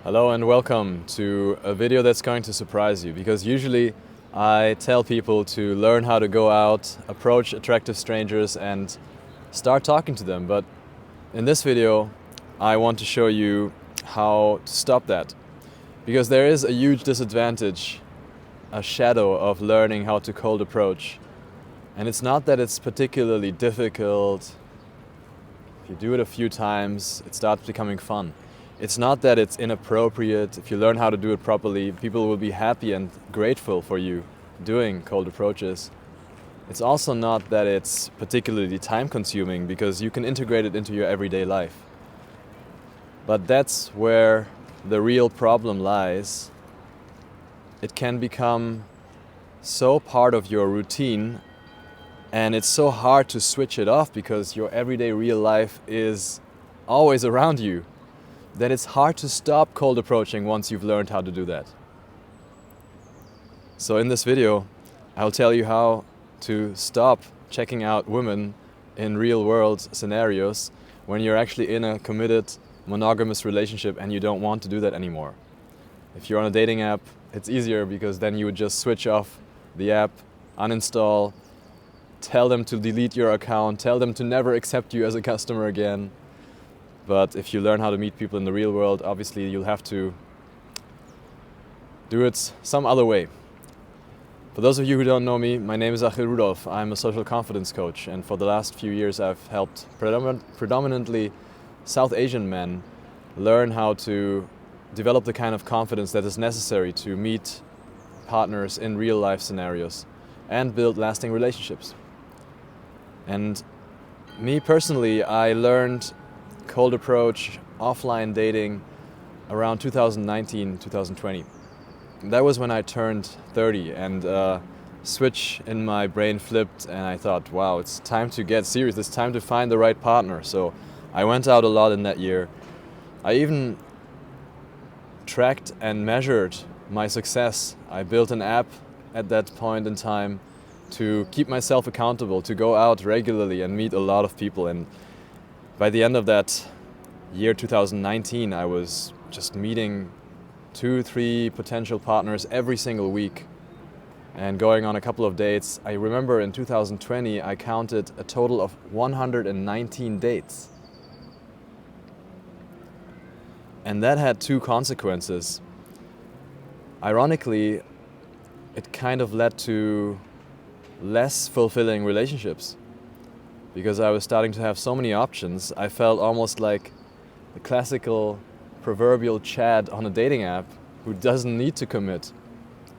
Hello and welcome to a video that's going to surprise you, because usually I tell people to learn how to go out, approach attractive strangers and start talking to them. But in this video I want to show you how to stop that, because there is a huge disadvantage, a shadow of learning how to cold approach. And it's not that it's particularly difficult. If you do it a few times, it starts becoming fun. It's not that it's inappropriate. If you learn how to do it properly, people will be happy and grateful for you doing cold approaches. It's also not that it's particularly time-consuming, because you can integrate it into your everyday life. But that's where the real problem lies. It can become so part of your routine, and it's so hard to switch it off because your everyday real life is always around you, that it's hard to stop cold approaching once you've learned how to do that. So in this video, I'll tell you how to stop checking out women in real world scenarios when you're actually in a committed monogamous relationship and you don't want to do that anymore. If you're on a dating app, it's easier, because then you would just switch off the app, uninstall, tell them to delete your account, tell them to never accept you as a customer again. But if you learn how to meet people in the real world, obviously you'll have to do it some other way. For those of you who don't know me, my name is Achil Rudolph. I'm a social confidence coach, and for the last few years I've helped predominantly South Asian men learn how to develop the kind of confidence that is necessary to meet partners in real life scenarios and build lasting relationships. And me personally, I learned cold approach, offline dating around 2019, 2020. That was when I turned 30, and switch in my brain flipped, and I thought, wow, it's time to get serious. It's time to find the right partner. So I went out a lot in that year. I even tracked and measured my success. I built an app at that point in time to keep myself accountable, to go out regularly and meet a lot of people. And by the end of that year, 2019, I was just meeting 2-3 potential partners every single week and going on a couple of dates. I remember in 2020 I counted a total of 119 dates. And that had two consequences. Ironically, it kind of led to less fulfilling relationships, because I was starting to have so many options. I felt almost like the classical proverbial Chad on a dating app who doesn't need to commit,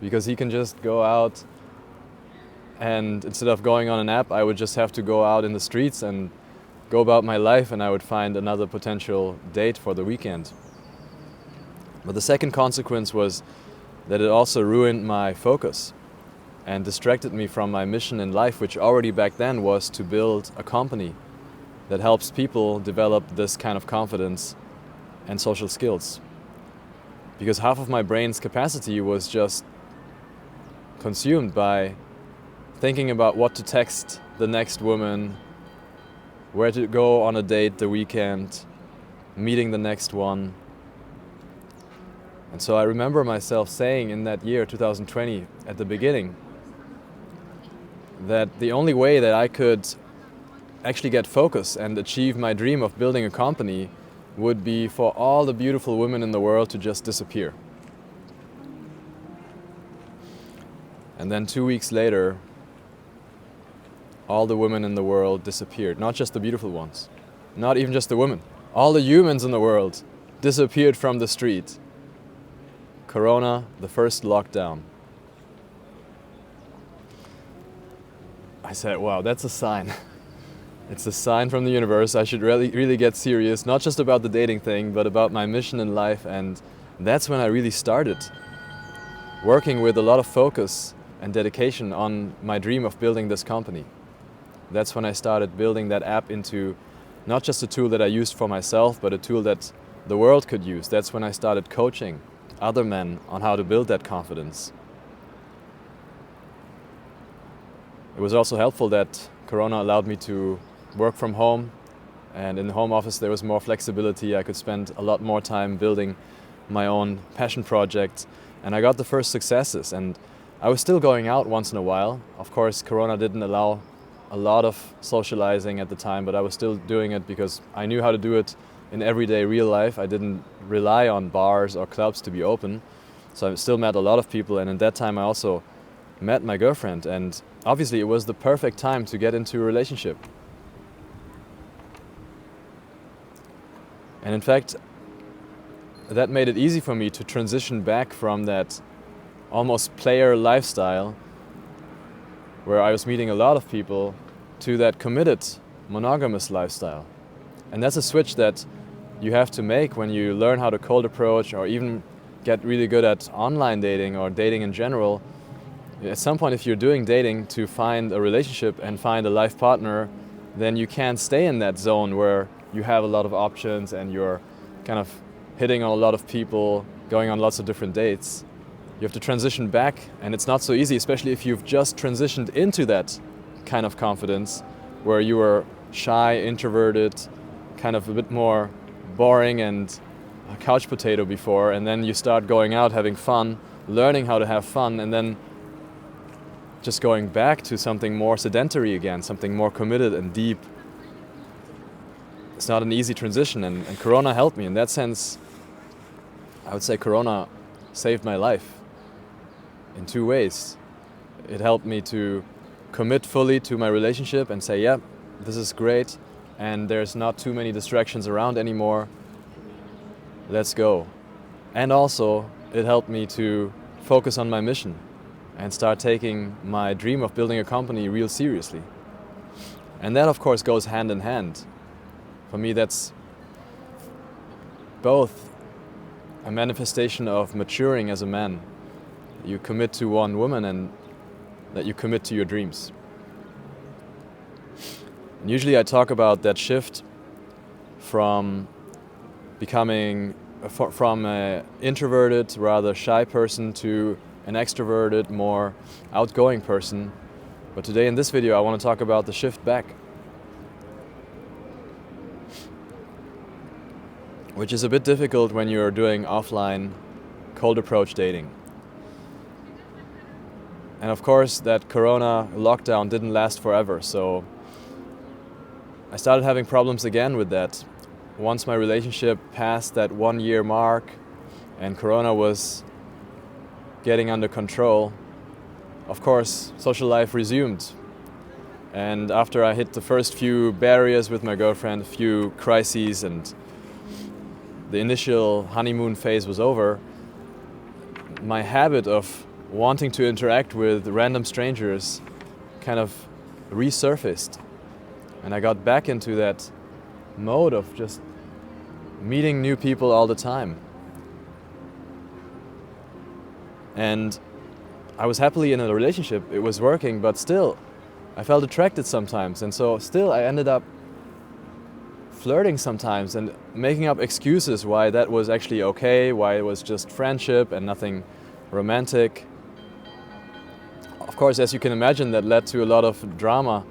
because he can just go out, and instead of going on an app, I would just have to go out in the streets and go about my life, and I would find another potential date for the weekend. But the second consequence was that it also ruined my focus and distracted me from my mission in life, which already back then was to build a company that helps people develop this kind of confidence and social skills. Because half of my brain's capacity was just consumed by thinking about what to text the next woman, where to go on a date the weekend, meeting the next one. And so I remember myself saying in that year, 2020, at the beginning, that the only way that I could actually get focus and achieve my dream of building a company would be for all the beautiful women in the world to just disappear. And then 2 weeks later, all the women in the world disappeared. Not just the beautiful ones, not even just the women. All the humans in the world disappeared from the street. Corona, the first lockdown. I said, wow, that's a sign. It's a sign from the universe. I should really get serious, not just about the dating thing, but about my mission in life. And that's when I really started working with a lot of focus and dedication on my dream of building this company. That's when I started building that app into not just a tool that I used for myself, but a tool that the world could use. That's when I started coaching other men on how to build that confidence. It was also helpful that Corona allowed me to work from home, and in the home office there was more flexibility. I could spend a lot more time building my own passion project, and I got the first successes. And I was still going out once in a while. Of course, Corona didn't allow a lot of socializing at the time, but I was still doing it because I knew how to do it in everyday real life. I didn't rely on bars or clubs to be open. So I still met a lot of people, and at that time I also met my girlfriend, and obviously it was the perfect time to get into a relationship. And in fact, that made it easy for me to transition back from that almost player lifestyle where I was meeting a lot of people to that committed monogamous lifestyle. And that's a switch that you have to make when you learn how to cold approach or even get really good at online dating or dating in general. At some point, if you're doing dating to find a relationship and find a life partner, then you can't stay in that zone where you have a lot of options and you're kind of hitting on a lot of people, going on lots of different dates. You have to transition back, and it's not so easy, especially if you've just transitioned into that kind of confidence where you were shy, introverted, kind of a bit more boring and a couch potato before, and then you start going out, having fun, learning how to have fun, and then just going back to something more sedentary again, something more committed and deep. It's not an easy transition, and Corona helped me. In that sense, I would say Corona saved my life in two ways. It helped me to commit fully to my relationship and say, yeah, this is great, and there's not too many distractions around anymore. Let's go. And also, it helped me to focus on my mission and start taking my dream of building a company real seriously. And that, of course, goes hand in hand. For me, that's both a manifestation of maturing as a man. You commit to one woman and that you commit to your dreams. And usually I talk about that shift from becoming from an introverted, rather shy person to an extroverted, more outgoing person. But today in this video I want to talk about the shift back, which is a bit difficult when you're doing offline cold approach dating. And of course that Corona lockdown didn't last forever, so I started having problems again with that. Once my relationship passed that 1 year mark and Corona was getting under control, of course social life resumed. And after I hit the first few barriers with my girlfriend, a few crises, and the initial honeymoon phase was over, my habit of wanting to interact with random strangers kind of resurfaced. And I got back into that mode of just meeting new people all the time. And I was happily in a relationship, it was working, but still I felt attracted sometimes. And so still I ended up flirting sometimes and making up excuses why that was actually okay, why it was just friendship and nothing romantic. Of course, as you can imagine, that led to a lot of drama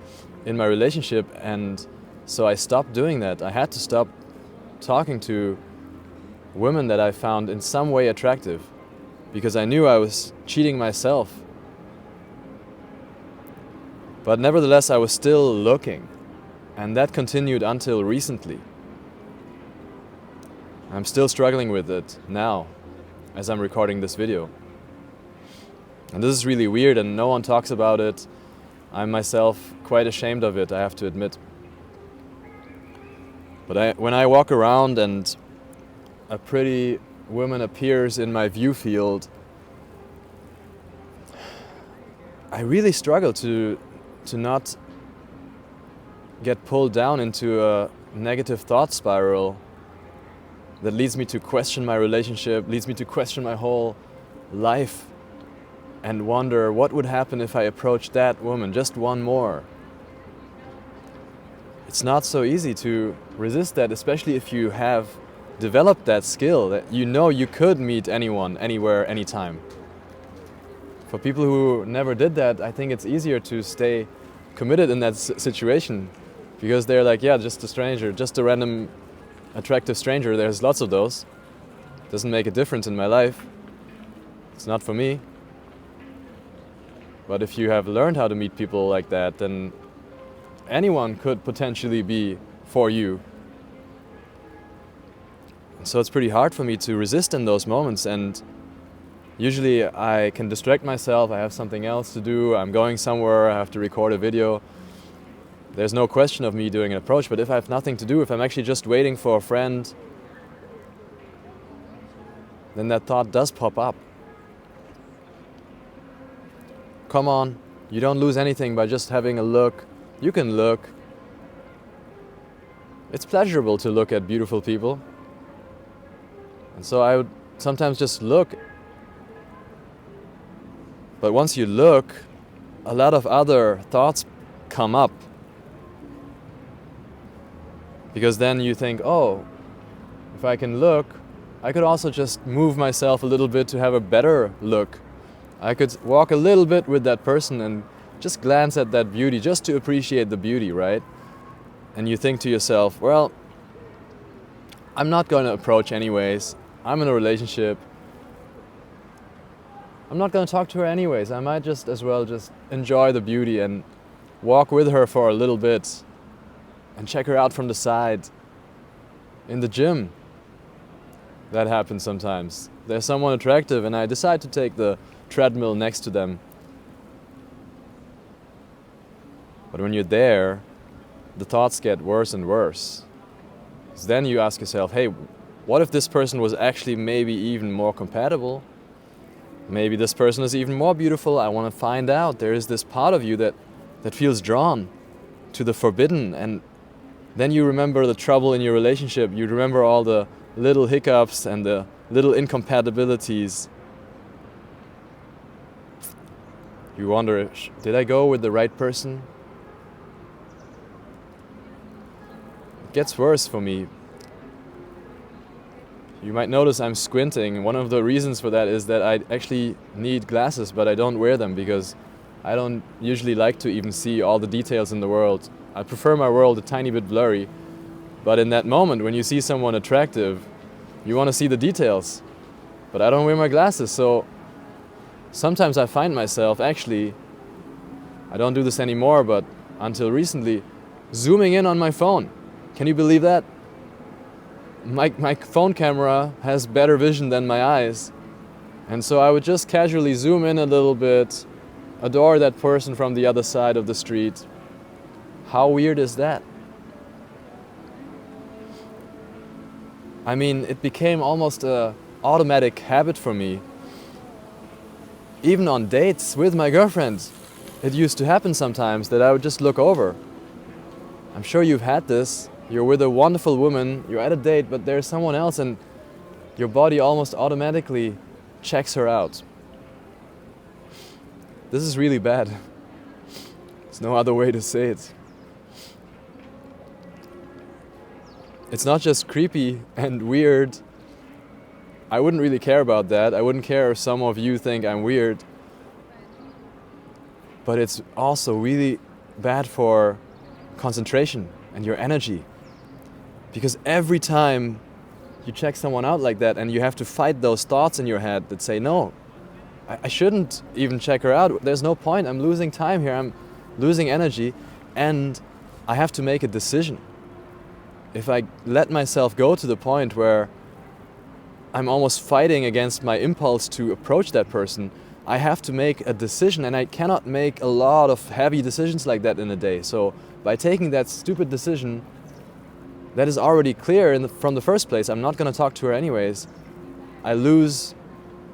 in my relationship, and so I stopped doing that. I had to stop talking to women that I found in some way attractive because I knew I was cheating myself. But nevertheless, I was still looking, and that continued until recently. I'm still struggling with it now as I'm recording this video. And this is really weird and no one talks about it. I'm myself quite ashamed of it, I have to admit. But when I walk around and a pretty woman appears in my view field, I really struggle to not get pulled down into a negative thought spiral that leads me to question my relationship, leads me to question my whole life, and wonder what would happen if I approached that woman, just one more. It's not so easy to resist that, especially if you have developed that skill, that you know you could meet anyone, anywhere, anytime. For people who never did that, I think it's easier to stay committed in that situation because they're like, yeah, just a stranger, just a random attractive stranger, there's lots of those. doesn't make a difference in my life. It's not for me. But if you have learned how to meet people like that, then anyone could potentially be for you. So it's pretty hard for me to resist in those moments, and usually I can distract myself, I have something else to do, I'm going somewhere, I have to record a video. There's no question of me doing an approach, but if I have nothing to do, if I'm actually just waiting for a friend, then that thought does pop up. Come on, you don't lose anything by just having a look. You can look. It's pleasurable to look at beautiful people. And so I would sometimes just look. But once you look, a lot of other thoughts come up. Because then you think, oh, if I can look, I could also just move myself a little bit to have a better look. I could walk a little bit with that person and just glance at that beauty, just to appreciate the beauty, right? And you think to yourself, well, I'm not going to approach anyways. I'm in a relationship. I'm not going to talk to her anyways. I might just as well just enjoy the beauty and walk with her for a little bit and check her out from the side. In the gym, that happens sometimes. There's someone attractive and I decide to take the treadmill next to them. But when you're there, the thoughts get worse and worse. So then you ask yourself, hey, what if this person was actually maybe even more compatible? Maybe this person is even more beautiful. I want to find out. There is this part of you that feels drawn to the forbidden. And then you remember the trouble in your relationship. You remember all the little hiccups and the little incompatibilities. You wonder, did I go with the right person? It gets worse for me. You might notice I'm squinting. One of the reasons for that is that I actually need glasses, but I don't wear them because I don't usually like to even see all the details in the world. I prefer my world a tiny bit blurry. But in that moment, when you see someone attractive, you want to see the details. But I don't wear my glasses, so sometimes I find myself actually, I don't do this anymore, but until recently, zooming in on my phone. Can you believe that? My phone camera has better vision than my eyes. And so I would just casually zoom in a little bit, adore that person from the other side of the street. How weird is that? I mean, it became almost an automatic habit for me. Even on dates with my girlfriend, it used to happen sometimes that I would just look over. I'm sure you've had this. You're with a wonderful woman, you're at a date, but there's someone else and your body almost automatically checks her out. This is really bad. There's no other way to say it. It's not just creepy and weird. I wouldn't really care about that. I wouldn't care if some of you think I'm weird. But it's also really bad for concentration and your energy. Because every time you check someone out like that and you have to fight those thoughts in your head that say, no, I shouldn't even check her out. There's no point. I'm losing time here. I'm losing energy. And I have to make a decision. If I let myself go to the point where I'm almost fighting against my impulse to approach that person, I have to make a decision, and I cannot make a lot of heavy decisions like that in a day. So by taking that stupid decision, that is already clear from the first place, I'm not going to talk to her anyways, I lose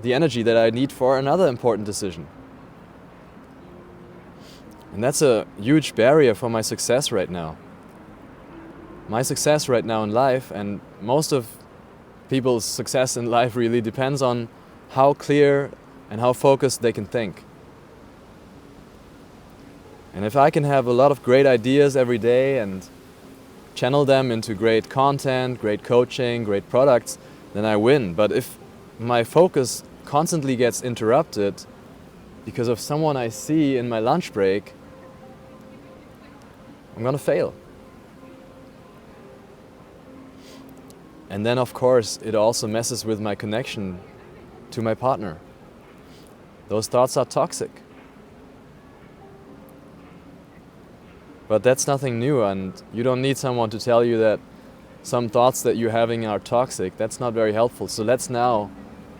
the energy that I need for another important decision. And that's a huge barrier for my success right now. My success right now in life, and most of people's success in life really depends on how clear and how focused they can think. And if I can have a lot of great ideas every day and channel them into great content, great coaching, great products, then I win. But if my focus constantly gets interrupted because of someone I see in my lunch break, I'm gonna fail. And then of course it also messes with my connection to my partner. Those thoughts are toxic. But that's nothing new, and you don't need someone to tell you that some thoughts that you're having are toxic. That's not very helpful. So let's now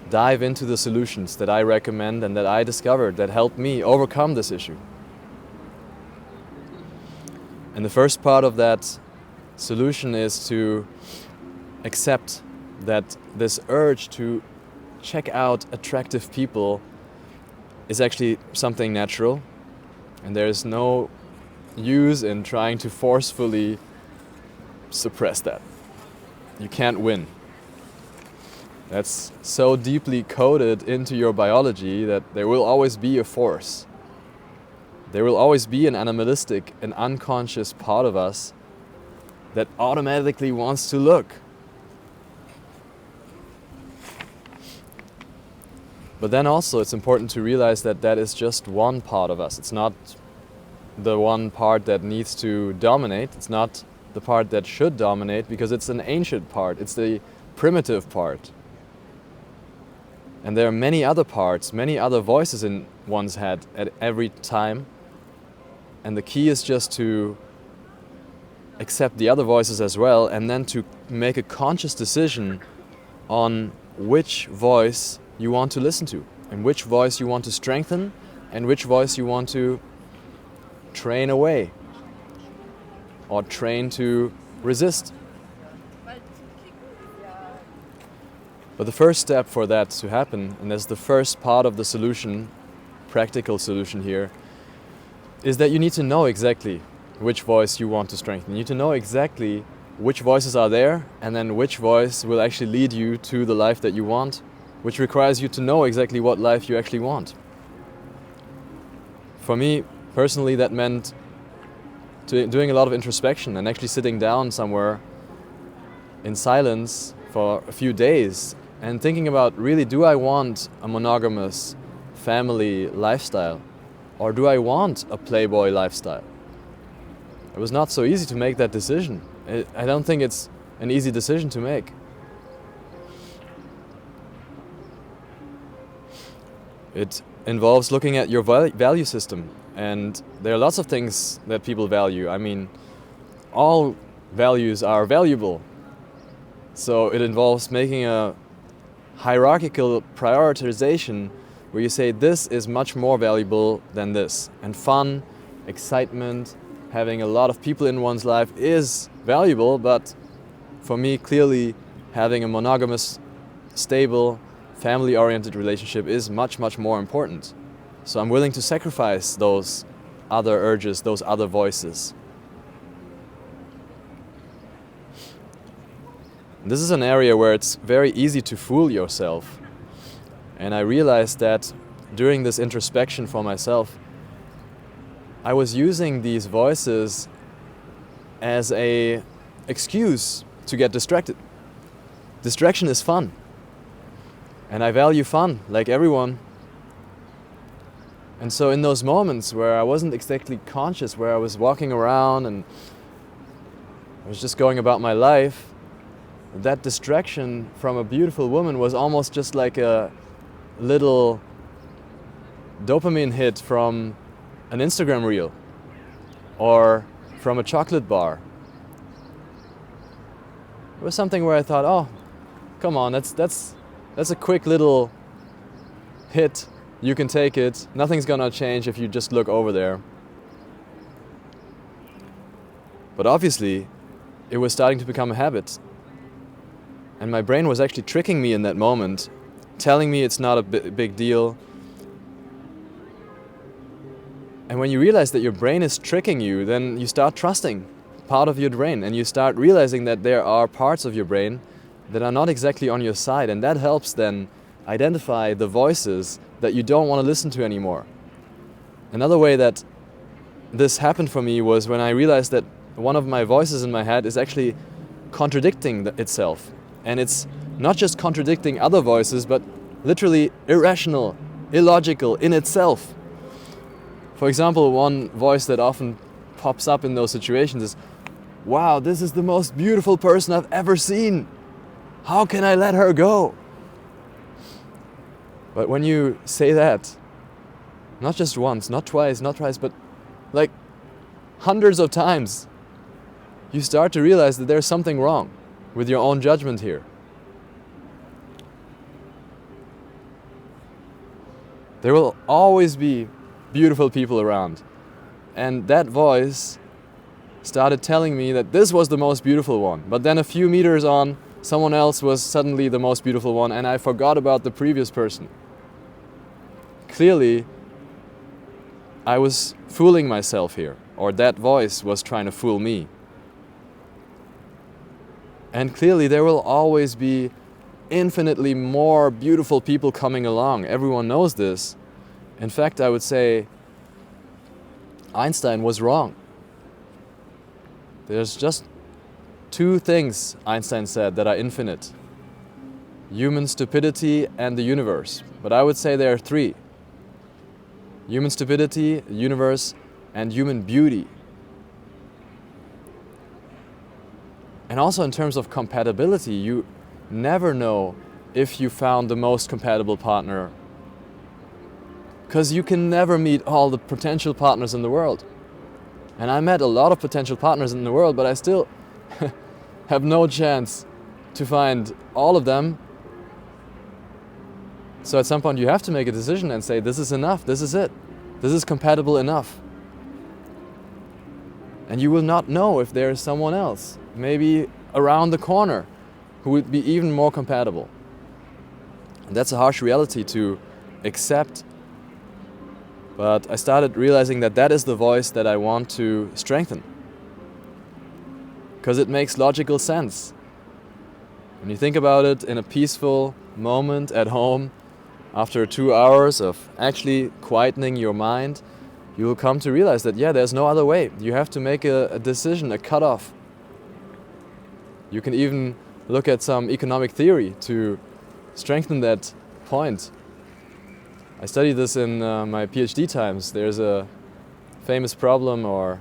dive into the solutions that I recommend and that I discovered that helped me overcome this issue. And the first part of that solution is to accept that this urge to check out attractive people is actually something natural, and there is no use in trying to forcefully suppress that. You can't win. That's so deeply coded into your biology that there will always be a force. There will always be an animalistic, an unconscious part of us that automatically wants to look. But then also it's important to realize that that is just one part of us. It's not the one part that needs to dominate. It's not the part that should dominate, because it's an ancient part. It's the primitive part. And there are many other parts, many other voices in one's head at every time. And the key is just to accept the other voices as well, and then to make a conscious decision on which voice you want to listen to, and which voice you want to strengthen, and which voice you want to train away or train to resist. But the first step for that to happen, and that's the first part of the solution, practical solution here, is that you need to know exactly which voice you want to strengthen. You need to know exactly which voices are there, and then which voice will actually lead you to the life that you want, which requires you to know exactly what life you actually want. For me, personally, that meant doing a lot of introspection and actually sitting down somewhere in silence for a few days and thinking about, really, do I want a monogamous family lifestyle, or do I want a playboy lifestyle? It was not so easy to make that decision. I don't think it's an easy decision to make. It involves looking at your value system, and there are lots of things that people value. I mean, all values are valuable. So it involves making a hierarchical prioritization where you say this is much more valuable than this. And fun, excitement, having a lot of people in one's life is valuable, but for me, clearly, having a monogamous, stable, family-oriented relationship is much, much more important. So I'm willing to sacrifice those other urges, those other voices. This is an area where it's very easy to fool yourself. And I realized that during this introspection for myself, I was using these voices as an excuse to get distracted. Distraction is fun. And I value fun, like everyone. And so in those moments where I wasn't exactly conscious, where I was walking around and I was just going about my life, that distraction from a beautiful woman was almost just like a little dopamine hit from an Instagram reel or from a chocolate bar. It was something where I thought, oh, come on, that's a quick little hit. You can take it. Nothing's gonna change if you just look over there. But obviously, it was starting to become a habit. And my brain was actually tricking me in that moment, telling me it's not a big deal. And when you realize that your brain is tricking you, then you start trusting part of your brain, and you start realizing that there are parts of your brain that are not exactly on your side, and that helps then identify the voices that you don't want to listen to anymore. Another way that this happened for me was when I realized that one of my voices in my head is actually contradicting itself. And it's not just contradicting other voices, but literally irrational, illogical in itself. For example, one voice that often pops up in those situations is, wow, this is the most beautiful person I've ever seen. How can I let her go? But when you say that, not just once, not twice, not thrice, but like hundreds of times, you start to realize that there's something wrong with your own judgment here. There will always be beautiful people around. And that voice started telling me that this was the most beautiful one. But then a few meters on, someone else was suddenly the most beautiful one, and I forgot about the previous person. Clearly, I was fooling myself here, or that voice was trying to fool me. And clearly there will always be infinitely more beautiful people coming along. Everyone knows this. In fact, I would say Einstein was wrong. There's just two things Einstein said that are infinite: human stupidity and the universe. But I would say there are three: human stupidity, the universe, and human beauty. And also in terms of compatibility, you never know if you found the most compatible partner, because you can never meet all the potential partners in the world. And I met a lot of potential partners in the world, but I still have no chance to find all of them. So at some point you have to make a decision and say, this is enough, this is it. This is compatible enough. And you will not know if there is someone else, maybe around the corner, who would be even more compatible. And that's a harsh reality to accept. But I started realizing that that is the voice that I want to strengthen, because it makes logical sense. When you think about it in a peaceful moment at home, after 2 hours of actually quietening your mind, you will come to realize that, yeah, there's no other way. You have to make a decision, a cutoff. You can even look at some economic theory to strengthen that point. I studied this in my PhD times. There's a famous problem or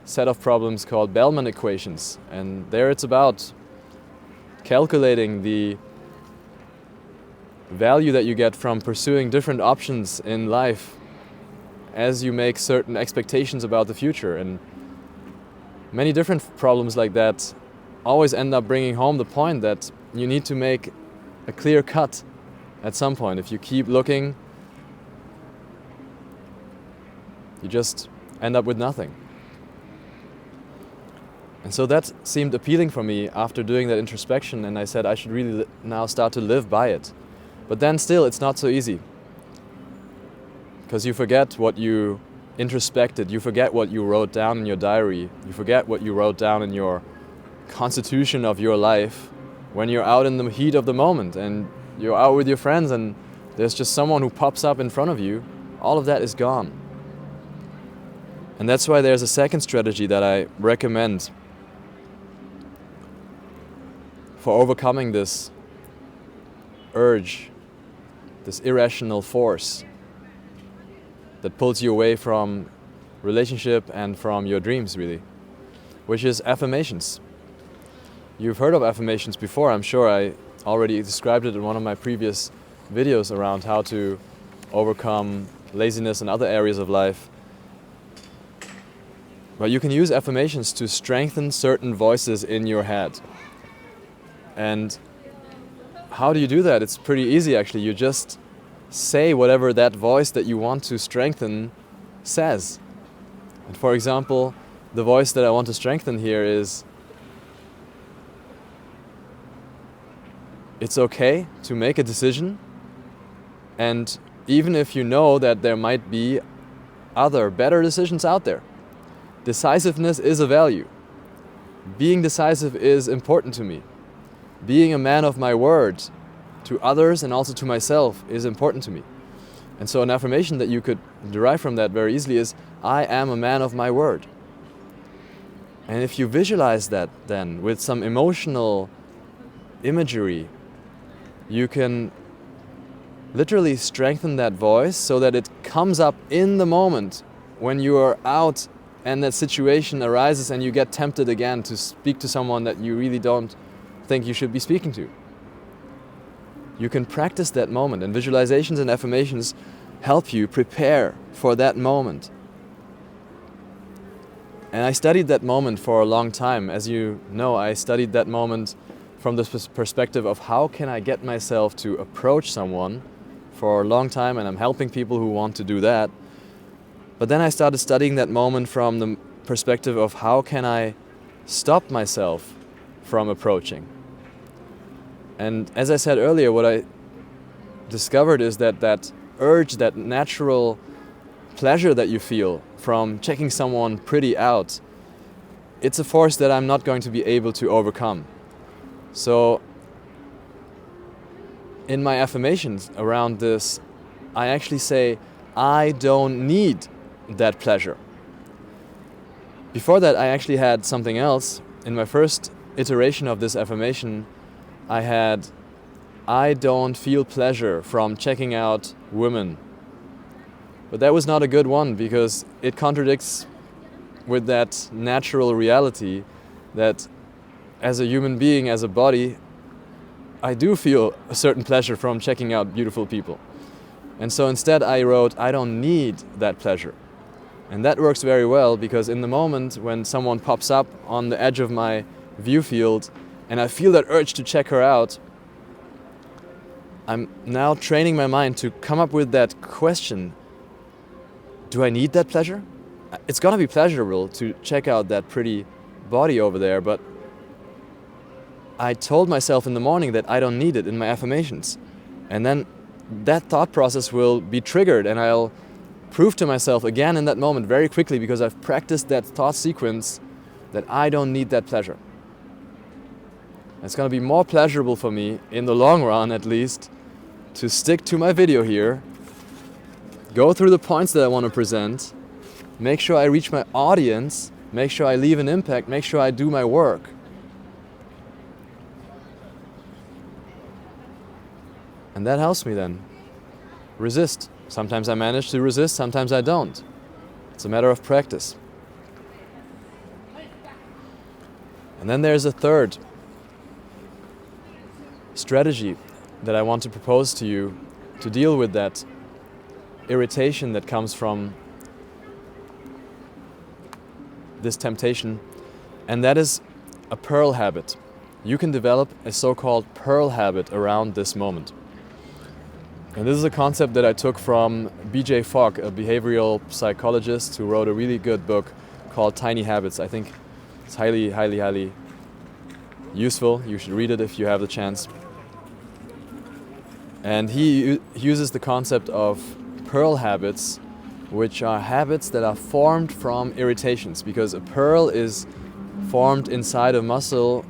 set of problems called Bellman equations. And there it's about calculating the value that you get from pursuing different options in life as you make certain expectations about the future. And many different problems like that always end up bringing home the point that you need to make a clear cut at some point. If you keep looking, you just end up with nothing. And so that seemed appealing for me after doing that introspection, and I said I should really now start to live by it. But then still, it's not so easy, because you forget what you introspected, you forget what you wrote down in your diary, you forget what you wrote down in your constitution of your life when you're out in the heat of the moment and you're out with your friends and there's just someone who pops up in front of you. All of that is gone. And that's why there's a second strategy that I recommend for overcoming this urge, this irrational force that pulls you away from relationship and from your dreams, really, which is affirmations. You've heard of affirmations before, I'm sure. I already described it in one of my previous videos around how to overcome laziness and other areas of life. But you can use affirmations to strengthen certain voices in your head. And how do you do that? It's pretty easy, actually. You just say whatever that voice that you want to strengthen says. And for example, the voice that I want to strengthen here is, it's okay to make a decision, and even if you know that there might be other better decisions out there, decisiveness is a value. Being decisive is important to me. Being a man of my word to others and also to myself is important to me. And so an affirmation that you could derive from that very easily is, I am a man of my word. And if you visualize that then with some emotional imagery, you can literally strengthen that voice so that it comes up in the moment when you are out and that situation arises and you get tempted again to speak to someone that you really don't think you should be speaking to. You can practice that moment, and visualizations and affirmations help you prepare for that moment. And I studied that moment for a long time. As you know, I studied that moment from the perspective of how can I get myself to approach someone for a long time, and I'm helping people who want to do that. But then I started studying that moment from the perspective of how can I stop myself from approaching. And as I said earlier, what I discovered is that urge, that natural pleasure that you feel from checking someone pretty out, it's a force that I'm not going to be able to overcome. So in my affirmations around this, I actually say, I don't need that pleasure. Before that, I actually had something else. In my first iteration of this affirmation, I had, I don't feel pleasure from checking out women. But that was not a good one, because it contradicts with that natural reality that as a human being, as a body, I do feel a certain pleasure from checking out beautiful people. And so instead I wrote, I don't need that pleasure. And that works very well, because in the moment when someone pops up on the edge of my view field and I feel that urge to check her out, I'm now training my mind to come up with that question, do I need that pleasure? It's gonna be pleasurable to check out that pretty body over there, but I told myself in the morning that I don't need it in my affirmations. And then that thought process will be triggered, and I'll prove to myself again in that moment very quickly, because I've practiced that thought sequence, that I don't need that pleasure. It's going to be more pleasurable for me, in the long run at least, to stick to my video here, go through the points that I want to present, make sure I reach my audience, make sure I leave an impact, make sure I do my work. And that helps me then resist. Sometimes I manage to resist, sometimes I don't. It's a matter of practice. And then there's a third strategy that I want to propose to you to deal with that irritation that comes from this temptation, and that is a pearl habit. You can develop a so-called pearl habit around this moment. And this is a concept that I took from B.J. Fogg, a behavioral psychologist who wrote a really good book called Tiny Habits. I think it's highly, highly, highly useful. You should read it if you have the chance. And he uses the concept of pearl habits, which are habits that are formed from irritations, because a pearl is formed inside a muscle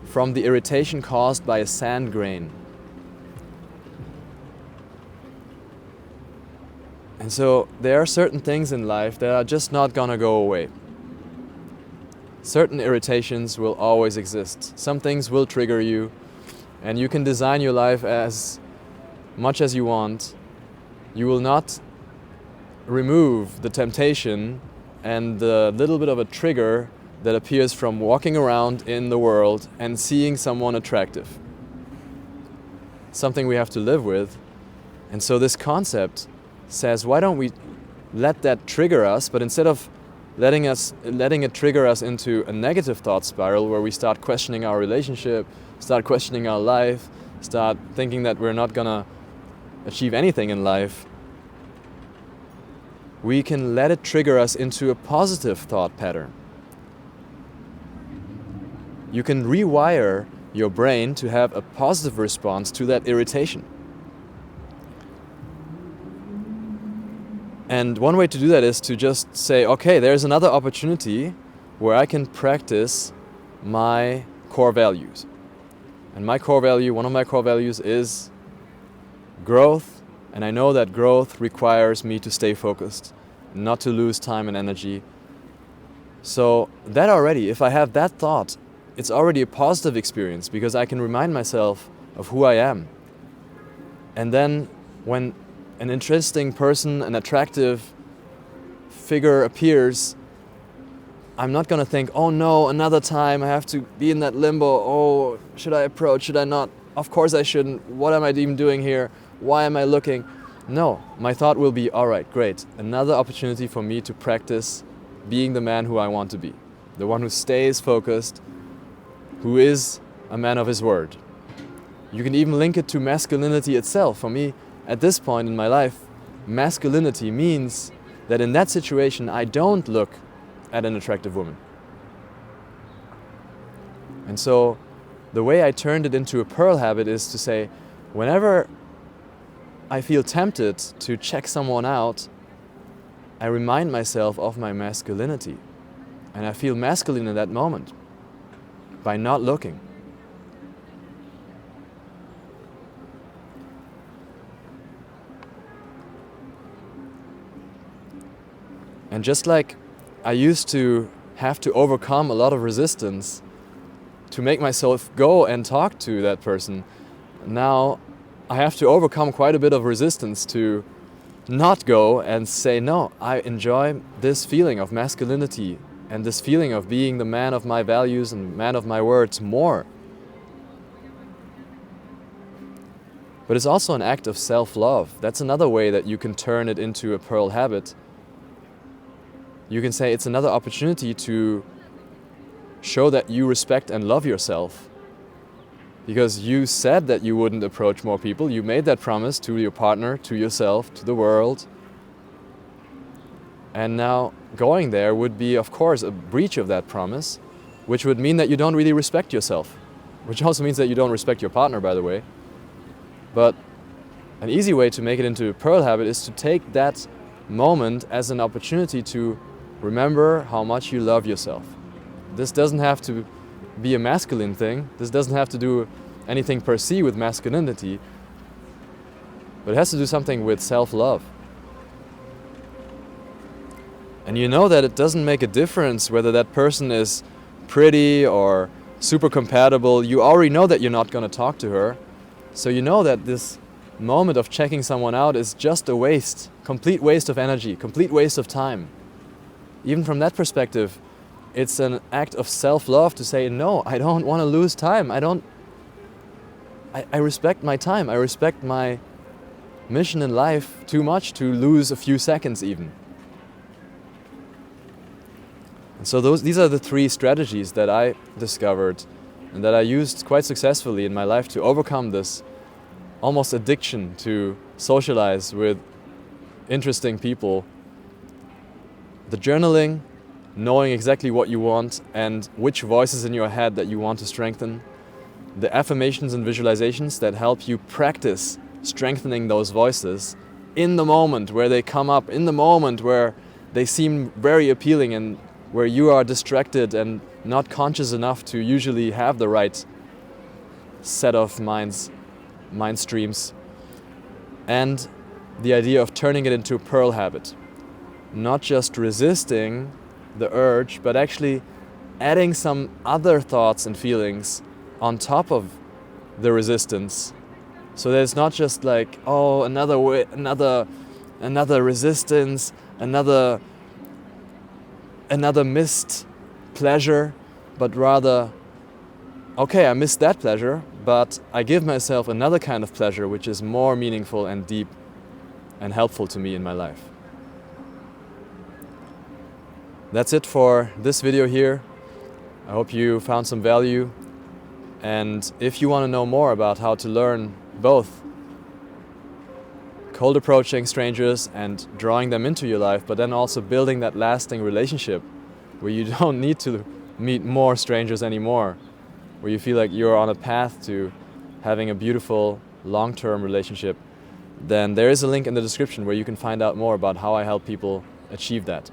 from the irritation caused by a sand grain. And so there are certain things in life that are just not gonna go away. Certain irritations will always exist. Some things will trigger you, and you can design your life as much as you want. You will not remove the temptation and the little bit of a trigger that appears from walking around in the world and seeing someone attractive. Something we have to live with. And so this concept says, why don't we let that trigger us, but instead of letting it trigger us into a negative thought spiral where we start questioning our relationship, start questioning our life, start thinking that we're not gonna achieve anything in life, we can let it trigger us into a positive thought pattern. You can rewire your brain to have a positive response to that irritation. And one way to do that is to just say, okay, there's another opportunity where I can practice my core values. And my core value, one of my core values is growth. And I know that growth requires me to stay focused, not to lose time and energy. So that already, if I have that thought, it's already a positive experience, because I can remind myself of who I am. And then when an interesting person, an attractive figure appears, I'm not going to think, oh no, another time I have to be in that limbo. Oh, should I approach? Should I not? of course I shouldn't, what am I even doing here, why am I looking? No, my thought will be, all right, great, another opportunity for me to practice being the man who I want to be, the one who stays focused, who is a man of his word. You can even link it to masculinity itself. For me, at this point in my life, masculinity means that in that situation I don't look at an attractive woman. And so the way I turned it into a pearl habit is to say, whenever I feel tempted to check someone out, I remind myself of my masculinity. And I feel masculine in that moment by not looking. And just like I used to have to overcome a lot of resistance to make myself go and talk to that person, now I have to overcome quite a bit of resistance to not go and say, no, I enjoy this feeling of masculinity and this feeling of being the man of my values and man of my words more. But it's also an act of self-love. That's another way that you can turn it into a pearl habit. You can say it's another opportunity to show that you respect and love yourself. Because you said that you wouldn't approach more people. You made that promise to your partner, to yourself, to the world. And now going there would be, of course, a breach of that promise, which would mean that you don't really respect yourself. Which also means that you don't respect your partner, by the way. But an easy way to make it into a pearl habit is to take that moment as an opportunity to remember how much you love yourself. This doesn't have to be a masculine thing. This doesn't have to do anything per se with masculinity, but it has to do something with self-love. And you know that it doesn't make a difference whether that person is pretty or super compatible. You already know that you're not going to talk to her. So you know that this moment of checking someone out is just a waste, complete waste of energy, complete waste of time. Even from that perspective, it's an act of self-love to say, no, I don't want to lose time. I respect my time. I respect my mission in life too much to lose a few seconds even. And so these are the three strategies that I discovered and that I used quite successfully in my life to overcome this almost addiction to socialize with interesting people. The journaling, knowing exactly what you want and which voices in your head that you want to strengthen. The affirmations and visualizations that help you practice strengthening those voices in the moment where they come up, in the moment where they seem very appealing and where you are distracted and not conscious enough to usually have the right set of mind streams. And the idea of turning it into a pearl habit. Not just resisting the urge, but actually adding some other thoughts and feelings on top of the resistance. So that it's not just like, oh, another resistance, another missed pleasure, but rather, okay, I missed that pleasure, but I give myself another kind of pleasure which is more meaningful and deep and helpful to me in my life. That's it for this video here. I hope you found some value. And if you want to know more about how to learn both cold approaching strangers and drawing them into your life, but then also building that lasting relationship where you don't need to meet more strangers anymore, where you feel like you're on a path to having a beautiful long-term relationship, then there is a link in the description where you can find out more about how I help people achieve that.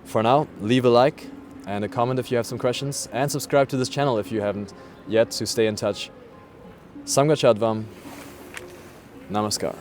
For now, leave a like and a comment if you have some questions, and subscribe to this channel if you haven't yet to stay in touch. Samgachat Vam. Namaskar.